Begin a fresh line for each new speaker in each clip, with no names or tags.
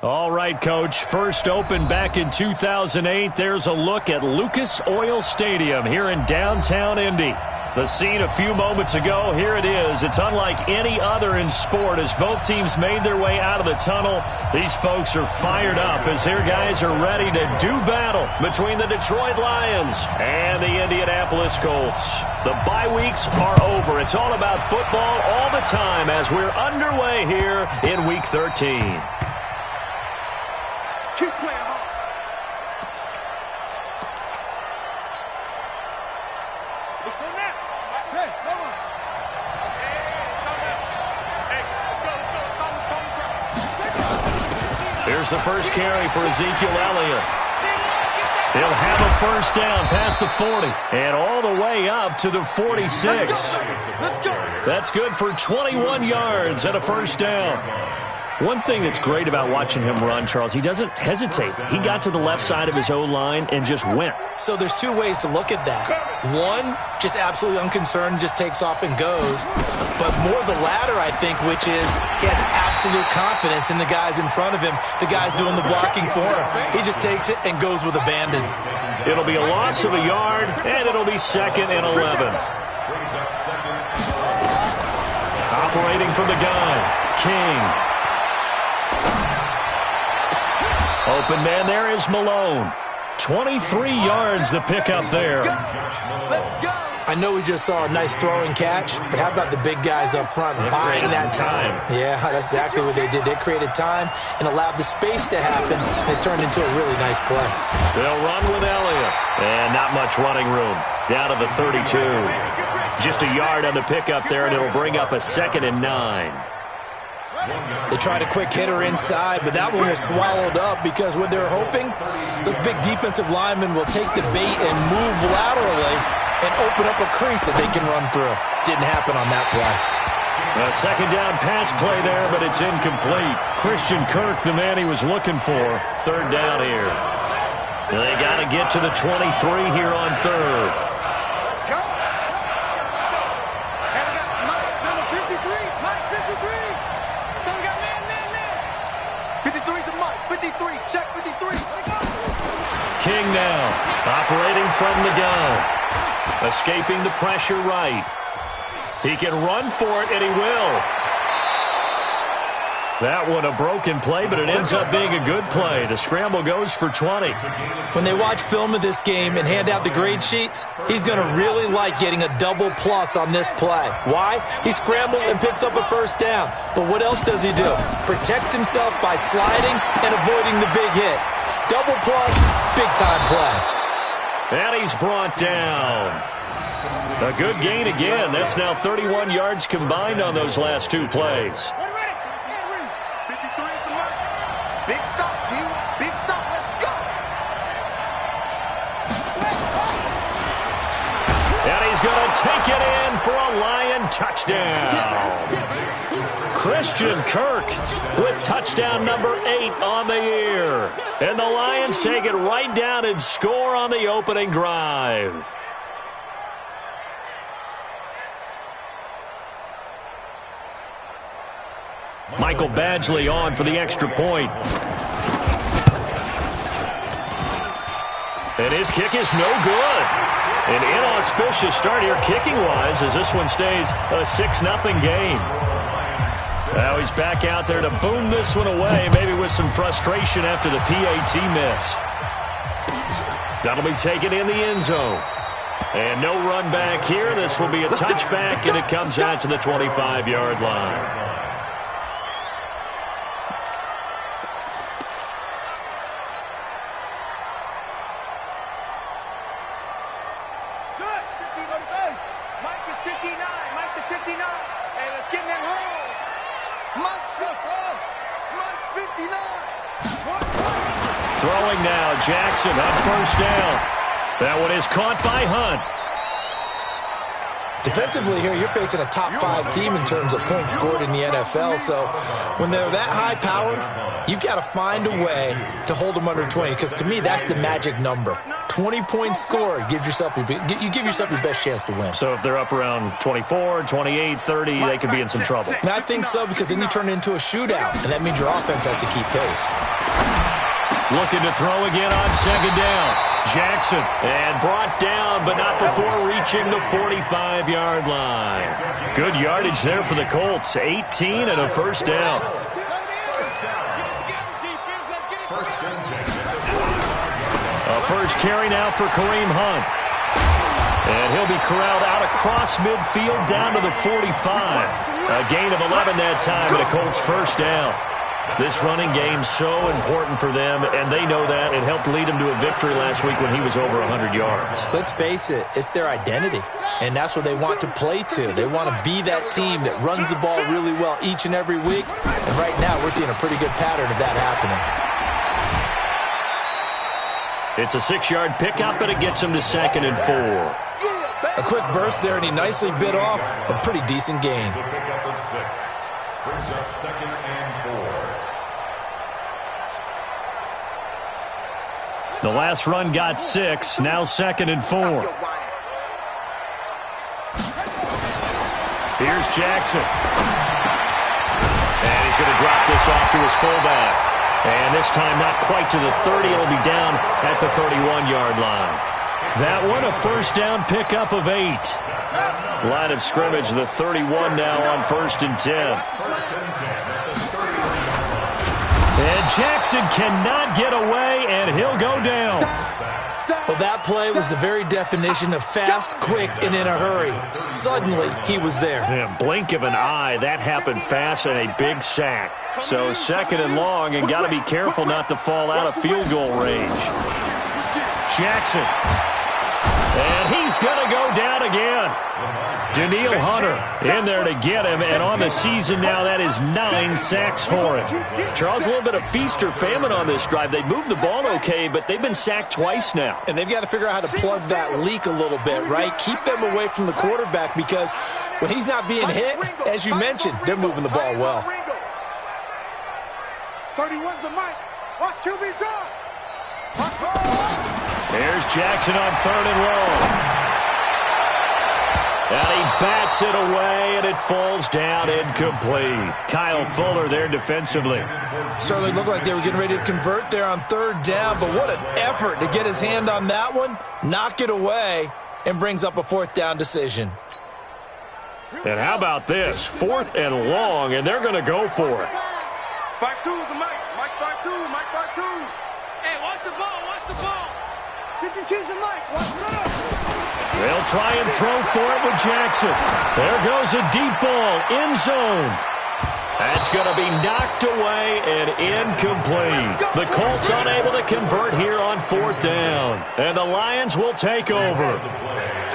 All right, Coach. First opened back in 2008. There's a look at Lucas Oil Stadium here in downtown Indy. The scene a few moments ago, here it is. It's unlike any other in sport as both teams made their way out of the tunnel. These folks are fired up as their guys are ready to do battle between the Detroit Lions and the Indianapolis Colts. The bye weeks are over. It's all about football all the time as we're underway here in Week 13.
Keep playing hard. Let's go now. Hey, come on. Hey, let's go.
Here's the first carry for Ezekiel Elliott. He'll have a first down past the 40 and all the way up to the 46.
Let's go.
That's good for 21 yards and a first down. One thing that's great about watching him run, Charles, he doesn't hesitate. He got to the left side of his O-line and just went.
So there's two ways to look at that. One, just absolutely unconcerned, just takes off and goes. But more the latter, I think, which is he has absolute confidence in the guys in front of him, the guys doing the blocking for him. He just takes it and goes with abandon.
It'll be a loss of a yard, and it'll be 2nd and 11. Operating from the gun, King. Open man there is Malone. 23 yards to pick up there.
I know we just saw a nice throwing catch, but how about the big guys up front buying that time? Yeah, that's exactly what they did. They created time and allowed the space to happen, and it turned into a really nice play.
They'll run with Elliott, and not much running room. Down to the 32. Just a yard on the pickup there, and it'll bring up a 2nd and 9.
They tried a quick hitter inside, but that one was swallowed up because what they're hoping, those big defensive linemen will take the bait and move laterally and open up a crease that they can run through. Didn't happen on that play.
A 2nd down pass play there, but it's incomplete. Christian Kirk, the man he was looking for. 3rd down here. They got to get to the 23 here on 3rd.
Let's go. And we got Mike, number 53. Mike, 53. So we got man. 53's the Mike. 53. Check 53. Let's go.
King now, operating from the gun. Escaping the pressure right. He can run for it, and he will. That one a broken play, but it ends up being a good play. The scramble goes for 20.
When they watch film of this game and hand out the grade sheets, he's going to really like getting a double plus on this play. Why? He scrambles and picks up a first down. But what else does he do? Protects himself by sliding and avoiding the big hit. Double plus, big-time play.
And he's brought down. A good gain again. That's now 31 yards combined on those last two plays.
Ready. 53 is the Mike. Big stop, G. Big stop. Let's go.
And he's going to take it in for a Lion touchdown. Christian Kirk with touchdown number 8 on the year. And the Lions take it right down and score on the opening drive. Michael Badgley on for the extra point. And his kick is no good. An inauspicious start here kicking-wise as this one stays a 6-0 game. Now he's back out there to boom this one away, maybe with some frustration after the PAT miss. That'll be taken in the end zone. And no run back here. This will be a touchback, and it comes out to the 25-yard line.
Mike is 59. Mike to 59. Hey, let's get in that rolls. Mike's 59.
Throwing now, Jackson on first down. That one is caught by Hunt.
Defensively here, you're facing a top-5 team in terms of points scored in the NFL, so when they're that high-powered, you've got to find a way to hold them under 20, because to me, that's the magic number. 20-point score, you give yourself your best chance to win.
So if they're up around 24, 28, 30, they could be in some trouble.
And I think so, because then you turn it into a shootout, and that means your offense has to keep pace.
Looking to throw again on second down. Jackson, and brought down, but not before reaching the 45-yard line. Good yardage there for the Colts. 18 and a first down. A first carry now for Kareem Hunt. And he'll be corralled out across midfield down to the 45. A gain of 11 that time, and a Colts first down. This running game so important for them, and they know that. It helped lead them to a victory last week when he was over 100 yards.
Let's face it, it's their identity, and that's what they want to play to. They want to be that team that runs the ball really well each and every week, and right now we're seeing a pretty good pattern of that happening.
It's a 6-yard pickup, and it gets him to 2nd and 4.
A quick burst there, and he nicely bit off a pretty decent gain.
Pickup of 6. Brings up 2nd and 4.
The last run got 6, now 2nd and 4. Here's Jackson. And he's going to drop this off to his fullback. And this time not quite to the 30. It'll be down at the 31-yard line. That one a first down pickup of 8. Line of scrimmage, the 31 now on 1st and 10. And Jackson cannot get away, and he'll go down.
Well, that play was the very definition of fast, quick, and in a hurry. Suddenly, he was there.
Yeah, blink of an eye, that happened fast, and a big sack. So 2nd and long, and got to be careful not to fall out of field goal range. Jackson. And he's going to go down again. Daniil Hunter in there to get him, and on the season now, that is 9 sacks for him. Charles, a little bit of feast or famine on this drive. They moved the ball okay, but they've been sacked twice now.
And they've got to figure out how to plug that leak a little bit, right? Keep them away from the quarterback, because when he's not being hit, as you mentioned, they're moving the ball well.
31's the mic. Watch QB draw.
There's Jackson on 3rd and long. And he bats it away, and it falls down incomplete. Kyle Fuller there defensively.
Certainly looked like they were getting ready to convert there on 3rd down, but what an effort to get his hand on that one, knock it away, and brings up a 4th down decision.
And how about this? 4th and long, and they're going to go for it.
5-2 is the mic. Mike 5-2. Mike 5-2. Hey, watch the ball. Watch the ball. You can choose the mic. Watch the ball.
They'll try and throw for it with Jackson. There goes a deep ball, end zone. That's going to be knocked away and incomplete. The Colts unable to convert here on 4th down. And the Lions will take over.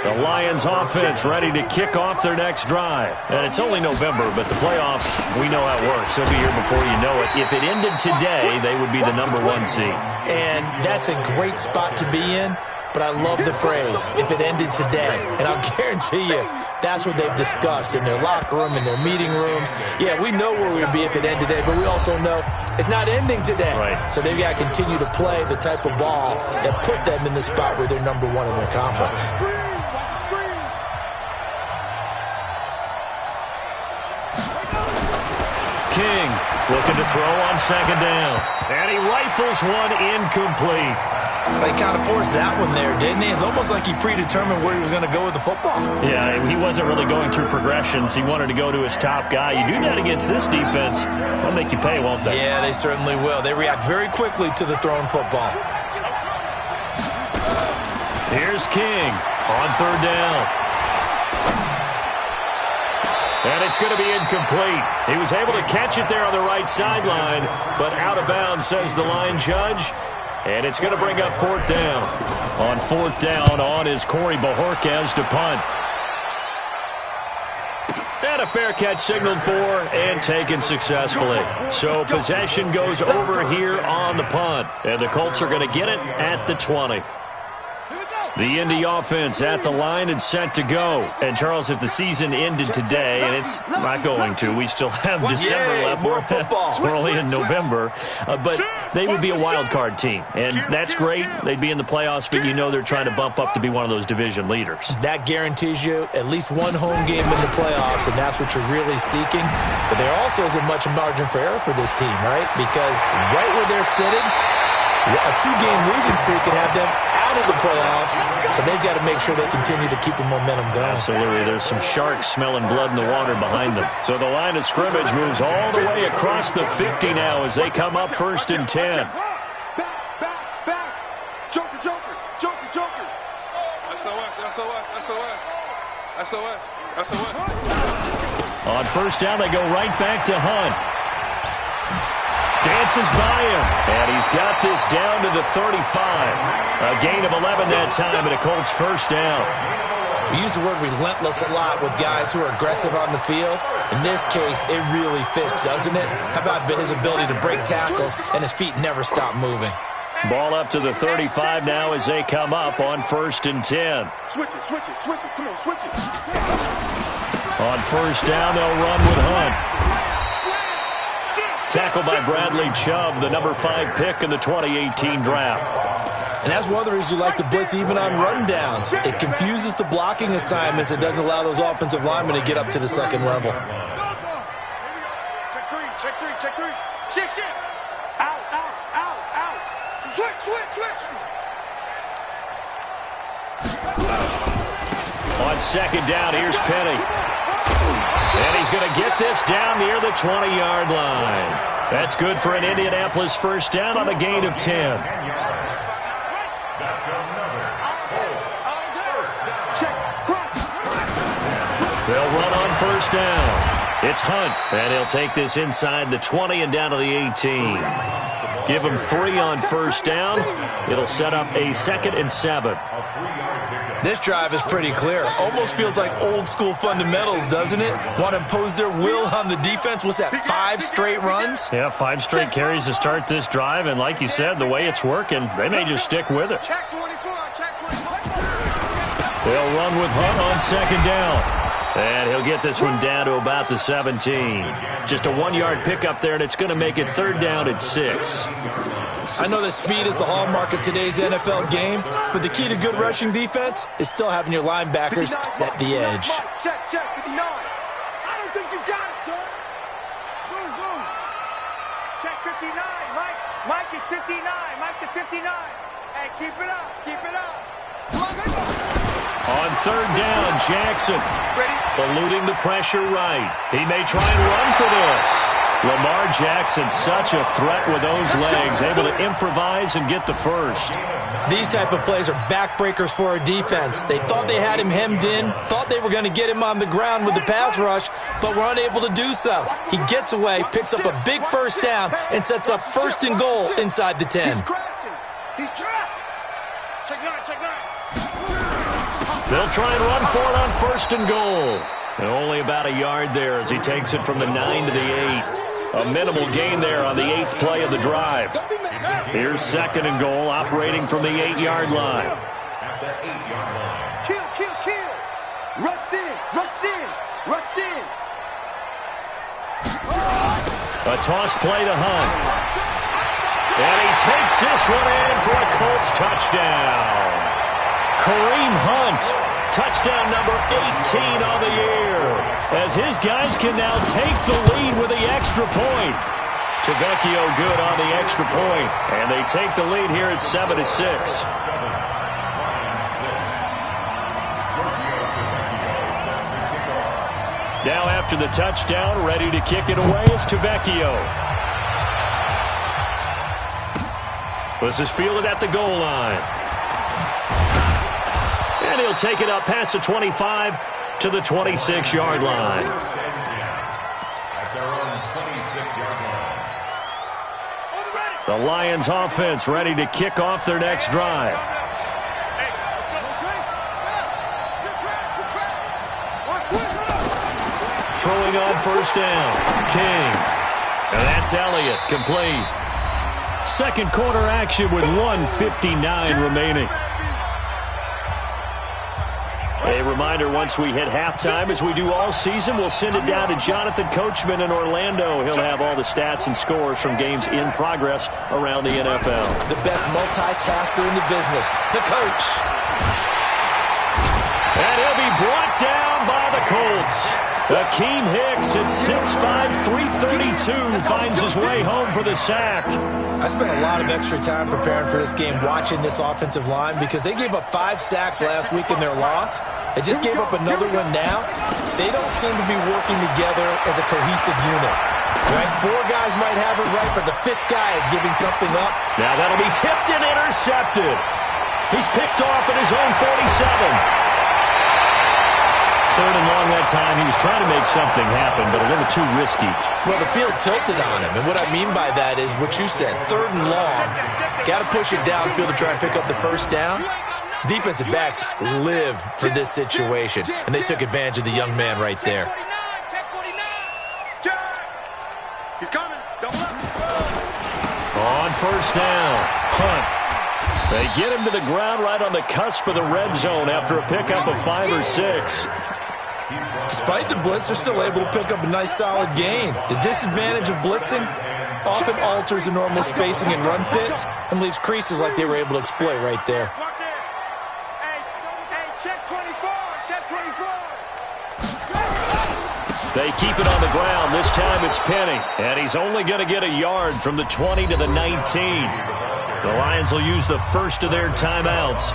The Lions offense ready to kick off their next drive. And it's only November, but the playoffs, we know how it works. They'll be here before you know it. If it ended today, they would be the #1 seed.
And that's a great spot to be in. But I love the phrase, if it ended today. And I'll guarantee you, that's what they've discussed in their locker room, in their meeting rooms. Yeah, we know where we would be if it ended today, but we also know it's not ending today.
Right.
So they've got to continue to play the type of ball that put them in the spot where they're #1 in their conference.
King looking to throw on 2nd down. And he rifles one incomplete.
They kind of forced that one there, didn't he? It's almost like he predetermined where he was going to go with the football.
Yeah, he wasn't really going through progressions. He wanted to go to his top guy. You do that against this defense, they'll make you pay, won't they?
Yeah, they certainly will. They react very quickly to the thrown football.
Here's King on 3rd down. And it's going to be incomplete. He was able to catch it there on the right sideline, but out of bounds, says the line judge. And it's going to bring up 4th down. On 4th down, on is Corey Bojorquez to punt. And a fair catch signaled for and taken successfully. So possession goes over here on the punt. And the Colts are going to get it at the 20.
Here we go.
The Indy offense at the line and set to go. And, Charles, if the season ended today, and it's not going to, we still have December left.
More football.
We're only in November. But they would be a wild card team. And that's great. They'd be in the playoffs, but you know they're trying to bump up to be one of those division leaders.
That guarantees you at least one home game in the playoffs, and that's what you're really seeking. But there also isn't much margin for error for this team, right? Because right where they're sitting, a 2-game losing streak could have them out of the playoffs, so they've got to make sure they continue to keep the momentum going.
Absolutely. There's some sharks smelling blood in the water behind them. So the line of scrimmage moves all the way across the 50 now as they come up 1st and 10.
Back. Joker. SOS.
On 1st down, they go right back to Hunt. Dances by him, and he's got this down to the 35. A gain of 11 that time, and a Colts 1st down.
We use the word relentless a lot with guys who are aggressive on the field. In this case, it really fits, doesn't it? How about his ability to break tackles, and his feet never stop moving?
Ball up to the 35 now as they come up on 1st and 10.
Switch it. Come on, switch it.
On 1st down, they'll run with Hunt. Tackled by Bradley Chubb, the number 5 pick in the 2018 draft.
And that's one of the reasons you like to blitz even on rundowns. It confuses the blocking assignments. It doesn't allow those offensive linemen to get up to the second level.
Check three. Shit. Out. Switch.
On 2nd down, here's Penny. And he's going to get this down near the 20-yard line. That's good for an Indianapolis 1st down on a gain of 10. They'll run on 1st down. It's Hunt, and he'll take this inside the 20 and down to the 18. Give him 3 on 1st down. It'll set up a 2nd and 7.
This drive is pretty clear. Almost feels like old school fundamentals, doesn't it? Want to impose their will on the defense. What's that, 5 straight runs?
Yeah, 5 straight carries to start this drive. And like you said, the way it's working, they may just stick with it.
Check 24.
They'll run with Hunt on 2nd down. And he'll get this one down to about the 17. Just a 1-yard pickup there, and it's going to make it 3rd down at 6.
I know that speed is the hallmark of today's NFL game, but the key to good rushing defense is still having your linebackers set the edge.
Check, 59. I don't think you got it, son. Boom. Check 59. Mike is 59. Mike to 59. Hey, keep it up.
On 3rd down, Jackson. Eluding the pressure right. He may try and run for this. Lamar Jackson, such a threat with those legs, able to improvise and get the 1st.
These type of plays are backbreakers for a defense. They thought they had him hemmed in, thought they were going to get him on the ground with the pass rush, but were unable to do so. He gets away, picks up a big 1st down, and sets up 1st and goal inside the 10.
He's trapped. Check 9.
They'll try and run for it on 1st and goal. And only about a yard there as he takes it from the 9 to the 8. A minimal gain there on the 8th play of the drive. Here's 2nd and goal, operating from the 8-yard line.
Kill. Rush in.
A toss play to Hunt. And he takes this one in for a Colts touchdown. Kareem Hunt. Touchdown number 18 on the year, as his guys can now take the lead with the extra point. Tavecchio good on the extra point, and they take the lead here at 7-6. Now after the touchdown, ready to kick it away is Tavecchio. This is fielded at the goal line. And he'll take it up past the 25 to the 26-yard line. The Lions offense ready to kick off their next drive. Throwing on 1st down, King. And that's Elliott, complete. 2nd quarter action with 1:59 remaining. A reminder, once we hit halftime, as we do all season, we'll send it down to Jonathan Coachman in Orlando. He'll have all the stats and scores from games in progress around the NFL.
The best multitasker in the business, the coach.
And he'll be brought down by the Colts. Akeem Hicks at 6'5", 332 finds his way home for the sack.
I spent a lot of extra time preparing for this game watching this offensive line because they gave up 5 sacks last week in their loss. They just gave up another one now. They don't seem to be working together as a cohesive unit. Right? 4 guys might have it right, but the 5th guy is giving something up.
Now that'll be tipped and intercepted. He's picked off at his own 47. 3rd and long that time. He was trying to make something happen, but a little too risky.
Well, the field tilted on him, and what I mean by that is what you said, 3rd and long. Got to push it downfield to try and pick up the first down. Defensive backs live for this situation, and they took advantage of the young man right there.
He's coming. Double up.
On first down, punt. They get him to the ground right on the cusp of the red zone after a pickup of 5 or 6.
Despite the blitz, they're still able to pick up a nice solid gain. The disadvantage of blitzing often alters the normal spacing and run fits and leaves creases like they were able to exploit right there.
Watch it. Hey, check 24. Check 24.
They keep it on the ground. This time it's Penny, and he's only going to get a yard from the 20 to the 19. The Lions will use the first of their timeouts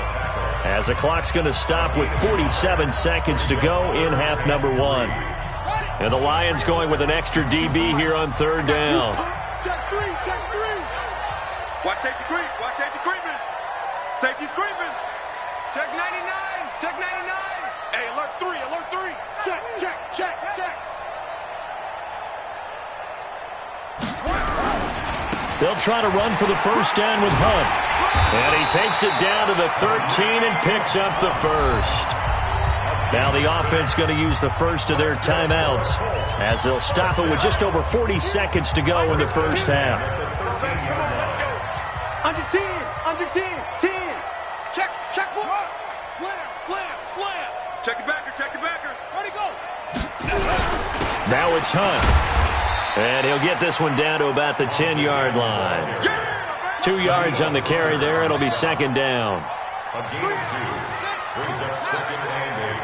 as the clock's going to stop with 47 seconds to go in half number 1. And the Lions going with an extra DB here on 3rd down.
Check 3. Watch safety creep. Watch safety creeping. Safety's creeping. Check 99. Check 99. Hey, alert 3. Alert 3. Check.
They'll try to run for the first down with Hunt. And he takes it down to the 13 and picks up the first. Now the offense going to use the first of their timeouts as they'll stop it with just over 40 seconds to go in the first half.
Under 10. 10. Check 4. Slam. Check the backer. Where'd he go?
Now it's Hunt. And he'll get this one down to about the 10-yard line. 2 yards on the carry there. It'll be 2nd down.
A gain of 2 brings up 2nd and 8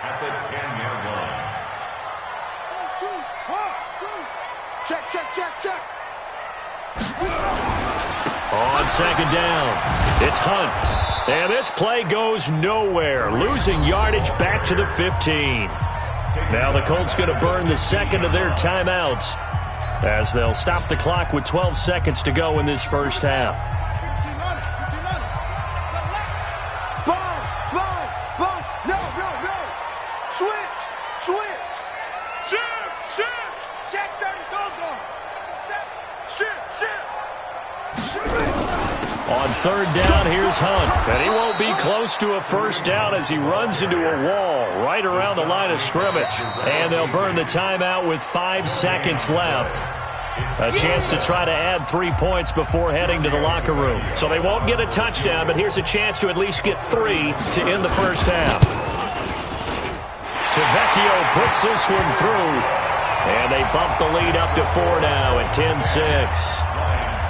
at the 10-yard line.
Check.
On 2nd down, it's Hunt. And this play goes nowhere, losing yardage back to the 15. Now the Colts going to burn the 2nd of their timeouts as they'll stop the clock with 12 seconds to go in this first half.
Sponge. No. Switch. Shift. Check 30. Shift.
On 3rd down, here's Hunt. And he won't be close to a first down as he runs into a wall right around the line of scrimmage. And they'll burn the timeout with 5 seconds left. A chance to try to add 3 points before heading to the locker room. So they won't get a touchdown, but here's a chance to at least get 3 to end the first half. Tavecchio puts this one through. And they bump the lead up to 4 now at 10-6.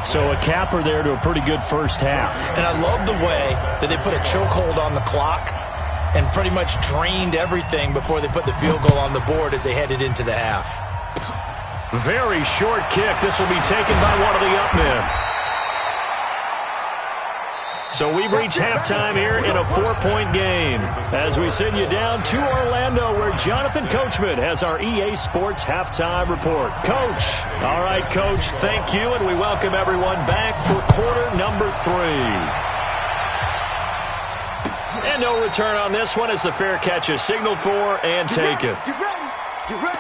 So a capper there to a pretty good first half.
And I love the way that they put a chokehold on the clock and pretty much drained everything before they put the field goal on the board as they headed into the half.
Very short kick. This will be taken by one of the up men. So we've reached halftime here in a 4-point game as we send you down to Orlando where Jonathan Coachman has our EA Sports halftime report. Coach. All right, Coach, thank you, and we welcome everyone back for quarter number 3. And no return on this one as the fair catch is signaled for and taken.
Get ready.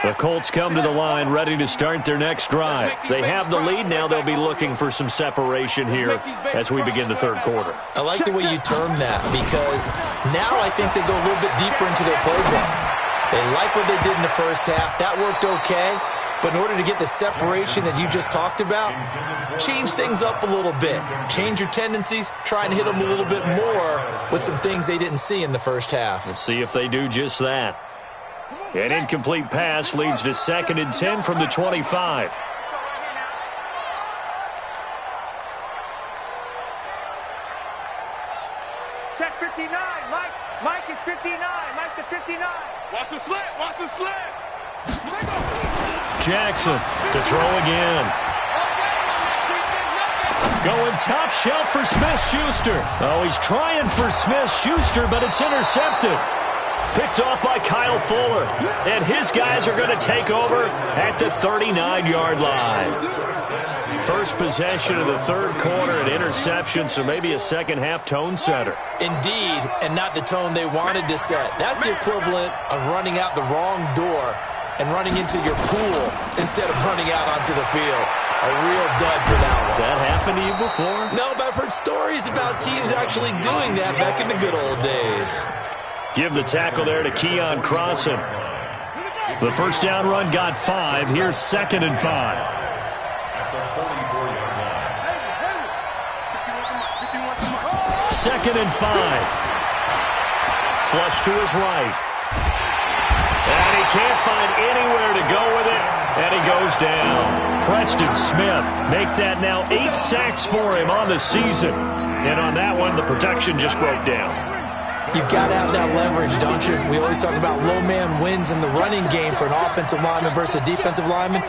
The Colts come to the line ready to start their next drive. They have the lead. Now they'll be looking for some separation here as we begin the 3rd quarter.
I like the way you term that because now I think they go a little bit deeper into their playbook. They like what they did in the first half. That worked okay. But in order to get the separation that you just talked about, change things up a little bit. Change your tendencies, try and hit them a little bit more with some things they didn't see in the first half.
Let's see if they do just that. An incomplete pass leads to 2nd and 10 from the 25.
Check 59, Mike. Mike is 59. Mike to 59. Watch the slant. Watch the slant.
Jackson to throw again. Going top shelf for Smith-Schuster. Oh, he's trying for Smith-Schuster, but it's intercepted. Picked off by Kyle Fuller. And his guys are going to take over at the 39-yard line. First possession of the third quarter, an interception, so maybe a second-half tone setter.
Indeed, and not the tone they wanted to set. That's the equivalent of running out the wrong door and running into your pool instead of running out onto the field. A real dud for that one.
Has that happened to you before?
No, but I've heard stories about teams actually doing that back in the good old days.
Give the tackle there to Keon Crossan. The first down run got 5. Here's 2nd and 5.
At the 44-yard line.
2nd and 5. Flush to his right. And he can't find anywhere to go with it. And he goes down. Preston Smith make that now 8 sacks for him on the season. And on that one, the protection just broke down.
You've got to have that leverage, don't you? We always talk about low man wins in the running game for an offensive lineman versus a defensive lineman.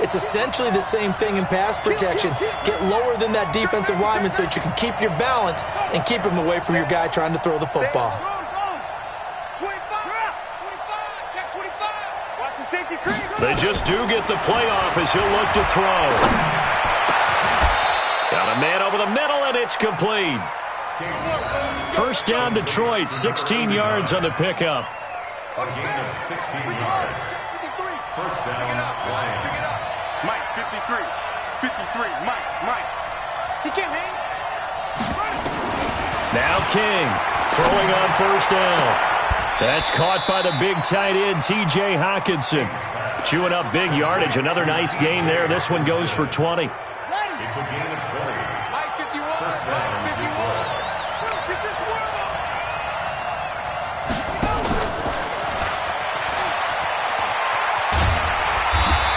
It's essentially the same thing in pass protection. Get lower than that defensive lineman so that you can keep your balance and keep him away from your guy trying to throw the football.
25. Check 25. Watch the safety creep.
They just do get the playoff as he'll look to throw. Got a man over the middle, and it's complete. First down, Detroit, 16 yards on the pickup.
A gain of 16 yards. First down, Lions.
Mike, 53. 53. Mike. He can't hang.
Now King throwing on first down. That's caught by the big tight end, T.J. Hockenson. Chewing up big yardage. Another nice gain there. This one goes for 20.
It's a gain of 20.
Mike, 51.
First down, Detroit.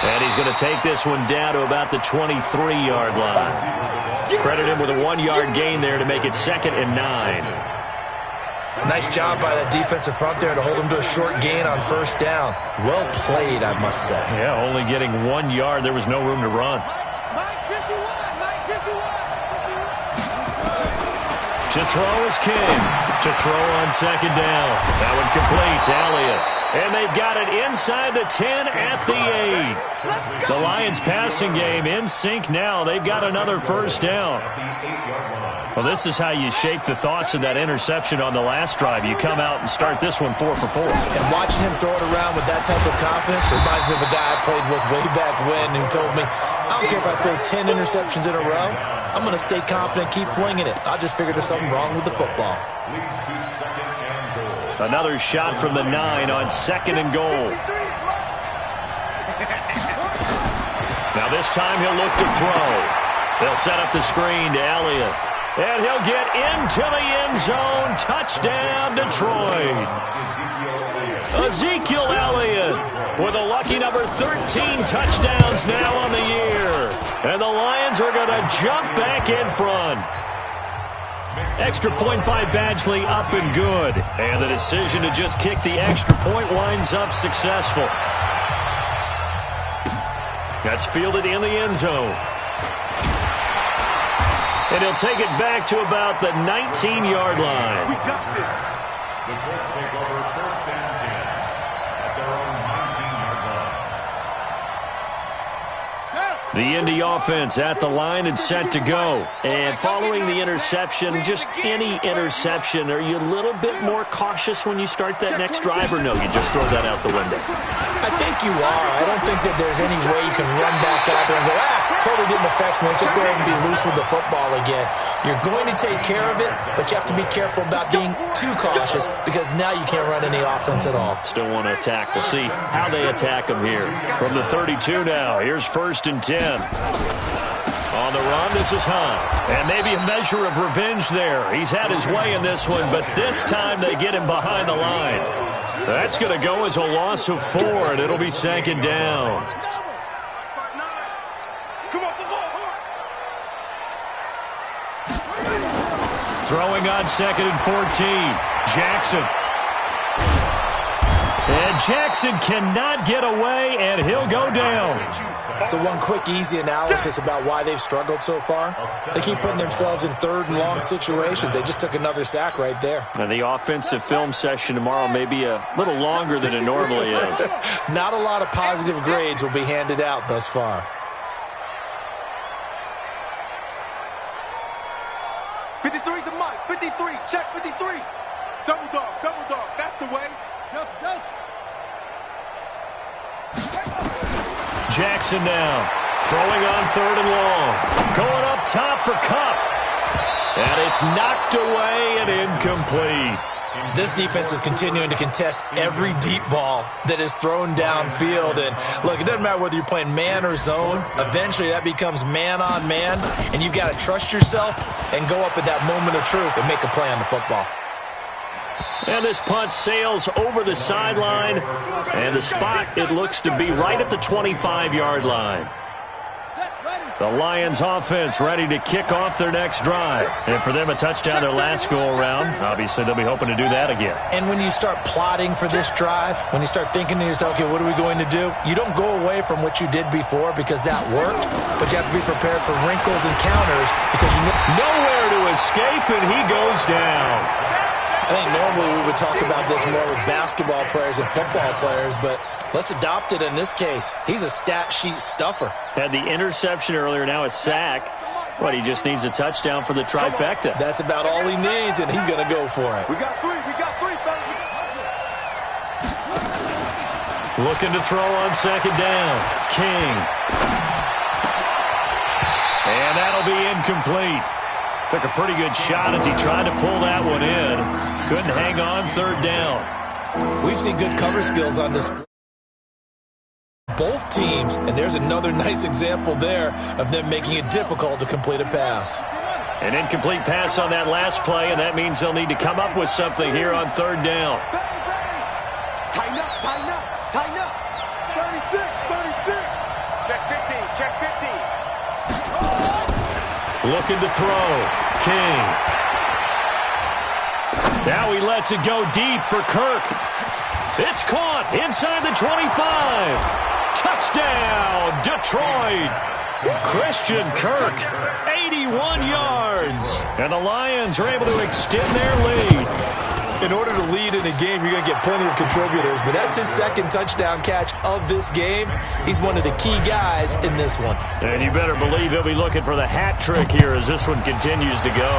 And he's going to take this one down to about the 23-yard line. Credit him with a 1-yard gain there to make it 2nd and 9.
Nice job by that defensive front there to hold him to a short gain on first down. Well played, I must say.
Yeah, only getting 1 yard. There was no room to run.
Mike, 51. Mike, 51.
To throw is King. To throw on second down. That one complete to Elliott. And they've got it inside the 10 at the 8. The Lions passing game in sync now. They've got another first down. Well, this is how you shape the thoughts of that interception on the last drive. You come out and start this one 4 for 4.
And watching him throw it around with that type of confidence reminds me of a guy I played with way back when who told me, I don't care if I throw 10 interceptions in a row. I'm going to stay confident, keep flinging it. I just figured there's something wrong with the football.
Leads to 2nd and goal.
Another shot from the 9 on 2nd and goal. Now this time he'll look to throw. They'll set up the screen to Elliott. And he'll get into the end zone. Touchdown, Detroit. Ezekiel Elliott with a lucky number 13 touchdowns now on the year. And the Lions are going to jump back in front. Extra point by Badgley up and good. And the decision to just kick the extra point winds up successful. That's fielded in the end zone. And he'll take it back to about the 19-yard line.
We got this.
The Colts take over first and 10 at their own 19-yard
The Indy offense at the line and set to go. And following the interception, just any interception, are you a little bit more cautious when you start that next drive, or no, you just throw that out the window?
I think you are. I don't think that there's any way you can run back out there and go, totally didn't affect me. Let's just go ahead and be loose with the football again. You're going to take care of it, but you have to be careful about being too cautious because now you can't run any offense at all.
Still want to attack. We'll see how they attack them here. From the 32 now, here's 1st and 10. On the run, this is Hunt. And maybe a measure of revenge there. He's had his way in this one, but this time they get him behind the line. That's going to go as a loss of 4, and it'll be 2nd down. Throwing on 2nd and 14. Jackson. And Jackson cannot get away, and he'll go down.
So one quick, easy analysis about why they've struggled so far. They keep putting themselves in 3rd and long situations. They just took another sack right there.
And the offensive film session tomorrow may be a little longer than it normally is.
Not a lot of positive grades will be handed out thus far.
53's the mic. 53. Check 53. Double dog. Double dog. That's the way. Delta.
Jackson now. Throwing on 3rd and long. Going up top for Kupp. And it's knocked away and incomplete.
This defense is continuing to contest every deep ball that is thrown downfield. And look, it doesn't matter whether you're playing man or zone. Eventually that becomes man on man. And you've got to trust yourself and go up at that moment of truth and make a play on the football.
And this punt sails over the sideline. And the spot, it looks to be right at the 25-yard line. The Lions offense ready to kick off their next drive. And for them, a touchdown their last go-around. Obviously, they'll be hoping to do that again.
And when you start plotting for this drive, when you start thinking to yourself, okay, what are we going to do? You don't go away from what you did before because that worked, but you have to be prepared for wrinkles and counters because you know
nowhere to escape, and he goes down.
I think normally we would talk about this more with basketball players and football players, but let's adopt it in this case. He's a stat sheet stuffer.
Had the interception earlier, now a sack. But he just needs a touchdown for the trifecta.
That's about all he needs, and he's going to go for it.
We got three, fellas.
Looking to throw on 2nd down. King. And that'll be incomplete. Took a pretty good shot as he tried to pull that one in. Couldn't hang on 3rd down.
We've seen good cover skills on display. Both teams, and there's another nice example there of them making it difficult to complete a pass.
An incomplete pass on that last play, and that means they'll need to come up with something here on 3rd down.
Tighten up. 36. Check 50.
Looking to throw. King. Now he lets it go deep for Kirk. It's caught inside the 25. Touchdown, Detroit. Christian Kirk, 81 yards. And the Lions are able to extend their lead.
In order to lead in a game, you're going to get plenty of contributors, but that's his 2nd touchdown catch of this game. He's one of the key guys in this one.
And you better believe he'll be looking for the hat trick here as this one continues to go.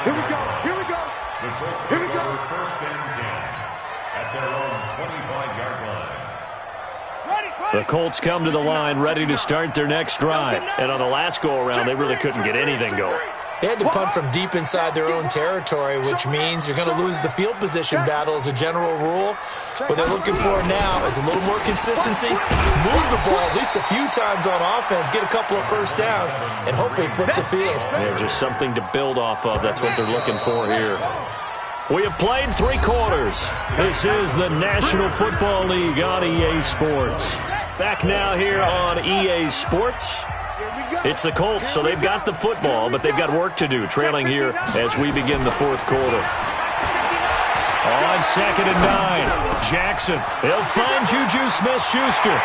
Here we go.
1st and 10 at their own 25-yard line.
The Colts come to the line ready to start their next drive. And on the last go-around, they really couldn't get anything going.
They had to punt from deep inside their own territory, which means you're going to lose the field position battle as a general rule. What they're looking for now is a little more consistency, move the ball at least a few times on offense, get a couple of 1st downs, and hopefully flip the field.
Yeah, just something to build off of. That's what they're looking for here. We have played 3 quarters. This is the National Football League on EA Sports. Back now here on EA Sports. It's the Colts, so they've got the football, but they've got work to do, trailing here as we begin the 4th quarter. On 2nd and 9, Jackson. They'll find Juju Smith-Schuster.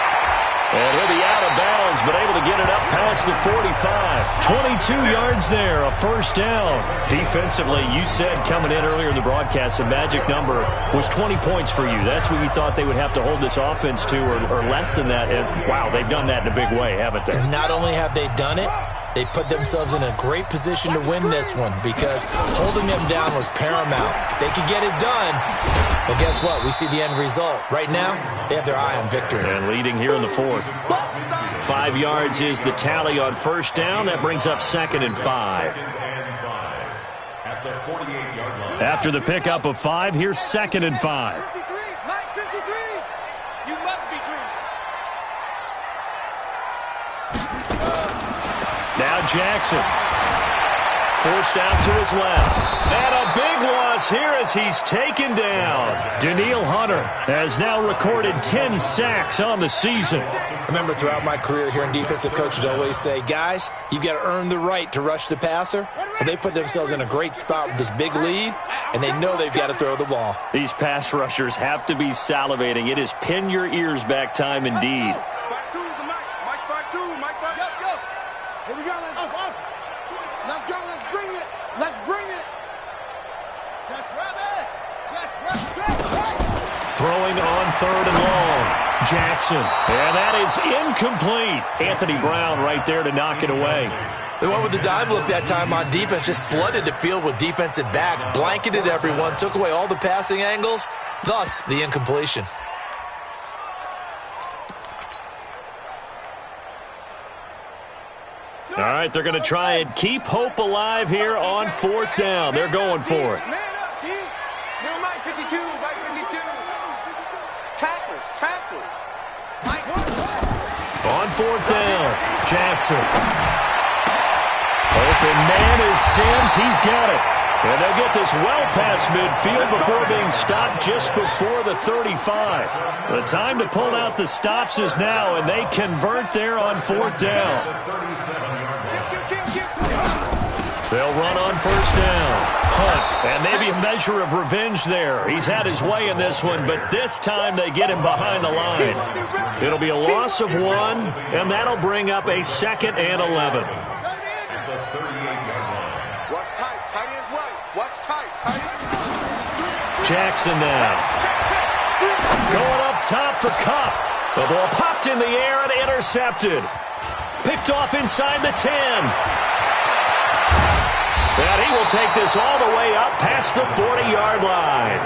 And he'll be out of bounds, but able to get it up past the 45. 22 yards there, a first down. Defensively, you said coming in earlier in the broadcast, the magic number was 20 points for you. That's what you thought they would have to hold this offense to, or less than that. And, wow, they've done that in a big way, haven't they?
Not only have they done it, they put themselves in a great position to win this one because holding them down was paramount. If they could get it done, well, guess what? We see the end result. Right now, they have their eye on victory.
And leading here in the fourth. 5 yards is the tally on first down. That brings up 2nd and 5.
At the 48-yard line.
After the pickup of 5, here's 2nd and 5.
53, Mike, 53. You must be dreaming.
Now Jackson. Forced out to his left. And a big loss here as he's taken down. Daniil Hunter has now recorded 10 sacks on the season.
Remember, throughout my career here in defensive coaches always say, guys, you've got to earn the right to rush the passer. Well, they put themselves in a great spot with this big lead, and they know they've got to throw the ball.
These pass rushers have to be salivating. It is pin your ears back time indeed.
5-2 is the Mike. Mike 5-2. Mike 5-2. Here we go. Let's go. Let's bring it. Let's bring it. Check rabbit. Check rabbit.
Throwing on 3rd and long. Jackson. And that is incomplete. Anthony Brown right there to knock it away.
They went with the dive look that time on defense, just flooded the field with defensive backs, blanketed everyone, took away all the passing angles, thus the incompletion.
All right, they're going to try and keep hope alive here on 4th down. They're going for it.
Man up, D. Never mind, 52. Mike 52. Tackles. Mike.
On 4th down, Jackson. Open man is Sims. He's got it. And they'll get this well past midfield before being stopped just before the 35. The time to pull out the stops is now, and they convert there on 4th down. They'll run on 1st down. Hunt, and maybe a measure of revenge there. He's had his way in this one, but this time they get him behind the line. It'll be a loss of 1, and that'll bring up a 2nd and 11.
Watch tight. Tight ends right. Watch tight.
Jackson now. Going up top for Cup. The ball popped in the air and intercepted. Picked off inside the 10. And he will take this all the way up past the 40-yard line.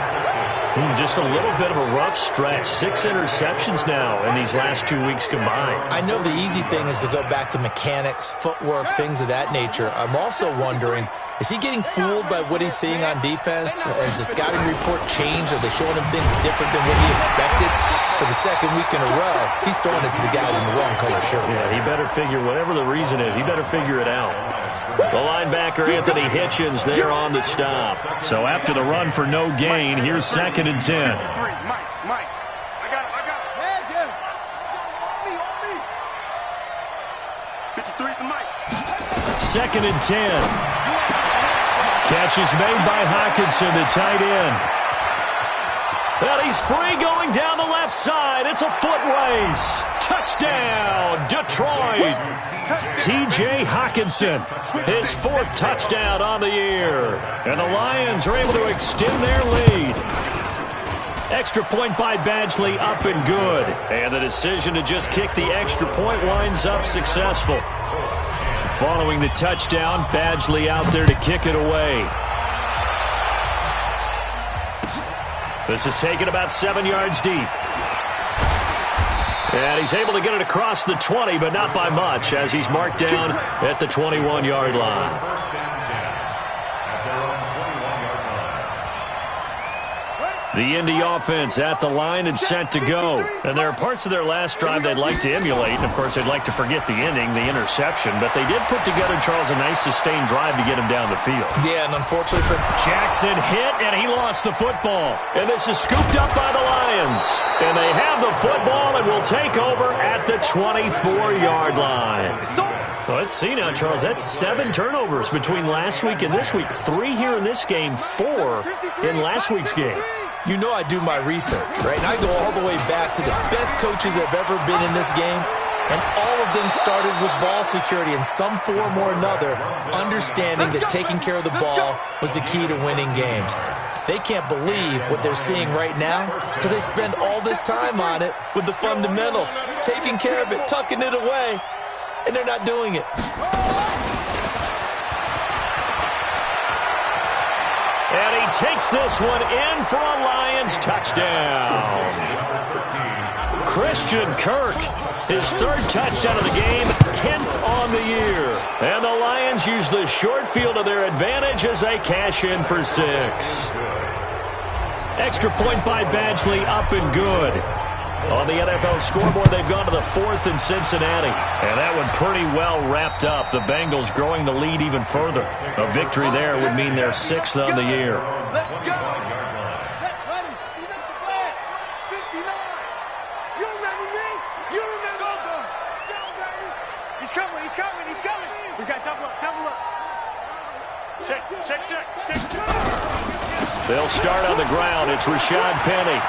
Just a little bit of a rough stretch. 6 interceptions now in these last 2 weeks combined.
I know the easy thing is to go back to mechanics, footwork, things of that nature. I'm also wondering, is he getting fooled by what he's seeing on defense? Has the scouting report changed? Are they showing him things different than what he expected? For the 2nd week in a row, he's throwing it to the guys in the wrong color shirts.
Yeah, he better figure, whatever the reason is, he better figure it out. The linebacker, Anthony Hitchens, there on the stop. So after the run for no gain, here's 2nd and 10.
Mike. I got him. Yeah, Jim. On me. 53 to Mike.
2nd and 10. Catch is made by Hawkinson, the tight end. Well, he's free going down the left side. It's a foot race. Touchdown, Detroit. T.J. Hawkinson, his 4th touchdown on the year. And the Lions are able to extend their lead. Extra point by Badgley, up and good. And the decision to just kick the extra point winds up successful. Following the touchdown, Badgley out there to kick it away. This is taken about 7 yards deep. And he's able to get it across the 20, but not by much, as he's marked down at the 21-yard line. The Indy offense at the line and set to go. And there are parts of their last drive they'd like to emulate. And, of course, they'd like to forget the ending, the interception. But they did put together, Charles, a nice sustained drive to get him down the field.
Yeah, and unfortunately for
Jackson hit, and he lost the football. And this is scooped up by the Lions. And they have the football and will take over at the 24-yard line. Well, let's see now, Charles. That's 7 turnovers between last week and this week. 3 here in this game, 4 in last week's game.
You know I do my research, right? And I go all the way back to the best coaches that have ever been in this game, and all of them started with ball security in some form or another, understanding that taking care of the ball was the key to winning games. They can't believe what they're seeing right now because they spend all this time on it with the fundamentals, taking care of it, tucking it away, and they're not doing it.
And he takes this one in for a Lions touchdown. Christian Kirk, his 3rd touchdown of the game, 10th on the year. And the Lions use the short field to their advantage as they cash in for 6. Extra point by Badgley, up and good. On the NFL scoreboard, they've gone to the 4th in Cincinnati. And that one pretty well wrapped up. The Bengals growing the lead even further. A victory there would mean they're 6th on the year.
Let's go. Set, ready. You got the flag. 59. You remember me? You remember? Go, baby. He's coming. He's coming. He's coming. We got double up. Double up. Check.
They'll start on the ground. It's Rashad Penny.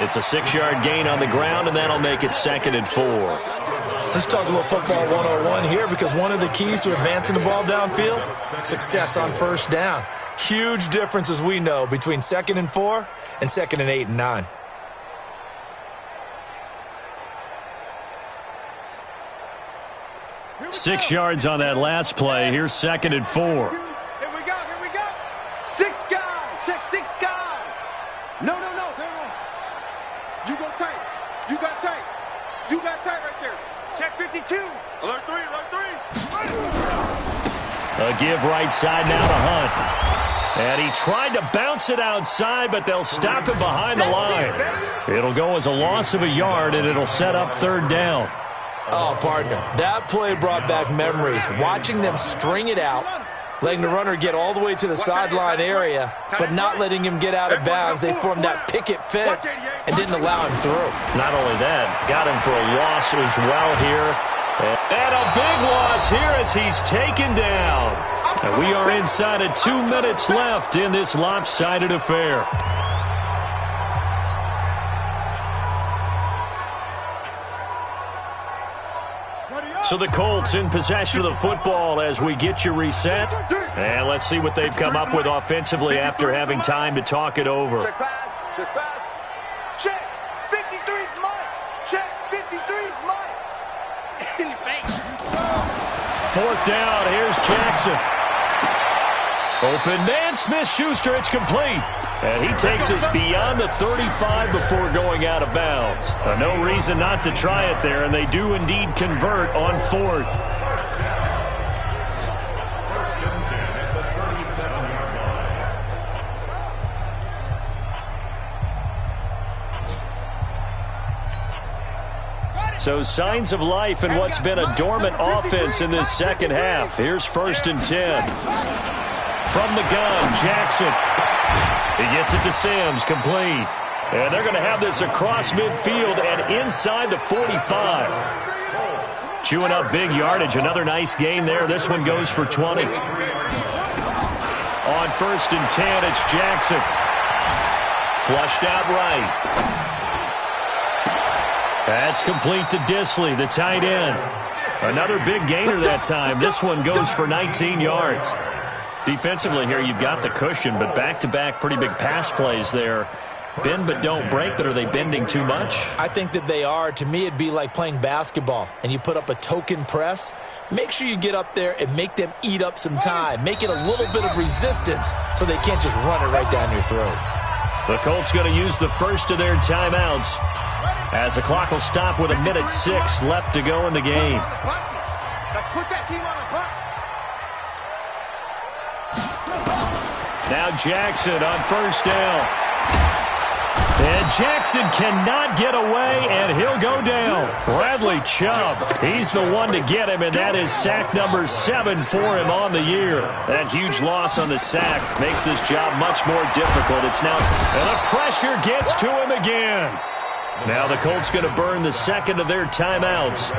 It's a 6-yard gain on the ground, and that'll make it 2nd and 4.
Let's talk a little football 101 here, because one of the keys to advancing the ball downfield, success on 1st down. Huge difference, as we know, between 2nd and 4 and 2nd and 8 and 9.
Six yards on that last play. Here's 2nd and 4.
Here we go. 6 guys. Check 6 guys. No. You go tight. You got tight. You got tight right there. Check 52. Alert 3.
A give right side now to Hunt. And he tried to bounce it outside, but they'll stop him behind the line. It'll go as a loss of a yard, and it'll set up 3rd down.
Oh, partner, that play brought back memories. Watching them string it out, letting the runner get all the way to the sideline area, but not letting him get out of bounds. They formed that picket fence and didn't allow him through.
Not only that, got him for a loss as well here. And a big loss here as he's taken down. And we are inside of 2 minutes left in this lopsided affair. So the Colts in possession of the football as we get you reset. And let's see what they've come up with offensively after having time to talk it over.
Check pass. Check 53's Mike. Check 53's Mike.
4th down. Here's Jackson. Open man, Smith-Schuster. It's complete. And he takes us beyond the 35 before going out of bounds. No reason not to try it there, and they do indeed convert on 4th. So signs of life in what's been a dormant offense in this 2nd half. Here's 1st and 10. From the gun, Jackson. He gets it to Sims, complete. And they're going to have this across midfield and inside the 45. Chewing up big yardage. Another nice gain there. This one goes for 20. On 1st and 10, it's Jackson. Flushed out right. That's complete to Disley, the tight end. Another big gainer that time. This one goes for 19 yards. Defensively here, you've got the cushion, but back-to-back pretty big pass plays there. Bend but don't break, but are they bending too much?
I think that they are. To me, it'd be like playing basketball, and you put up a token press. Make sure you get up there and make them eat up some time. Make it a little bit of resistance so they can't just run it right down your throat.
The Colts going to use the first of their timeouts as the clock will stop with 1:06 left to go in the game.
Let's put that team on the bus.
Now Jackson on 1st down. And Jackson cannot get away, and he'll go down. Bradley Chubb, he's the one to get him, and that is sack number 7 for him on the year. That huge loss on the sack makes this job much more difficult. It's now, and the pressure gets to him again. Now the Colts going to burn the second of their timeouts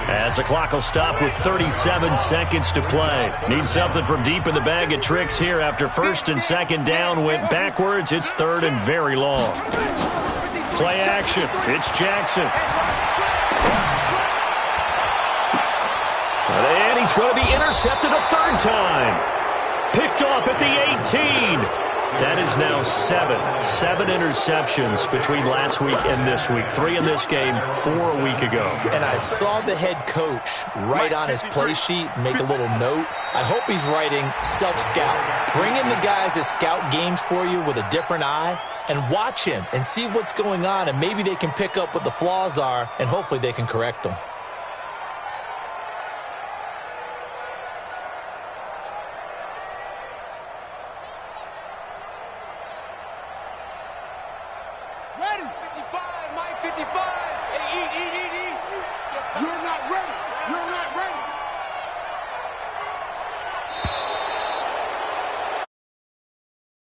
as the clock will stop with 37 seconds to play. Need something from deep in the bag of tricks here after first and second down went backwards. It's third and very long. Play action. It's Jackson. And he's going to be intercepted a third time. Picked off at the 18. That is now seven interceptions between last week and this week. 3 in this game, 4 a week ago.
And I saw the head coach write on his play sheet, make a little note. I hope he's writing self-scout. Bring in the guys that scout games for you with a different eye and watch him and see what's going on, and maybe they can pick up what the flaws are, and hopefully they can correct them.
Ready? 55, Mike, 55. Hey, eat. You're not ready. You're not ready.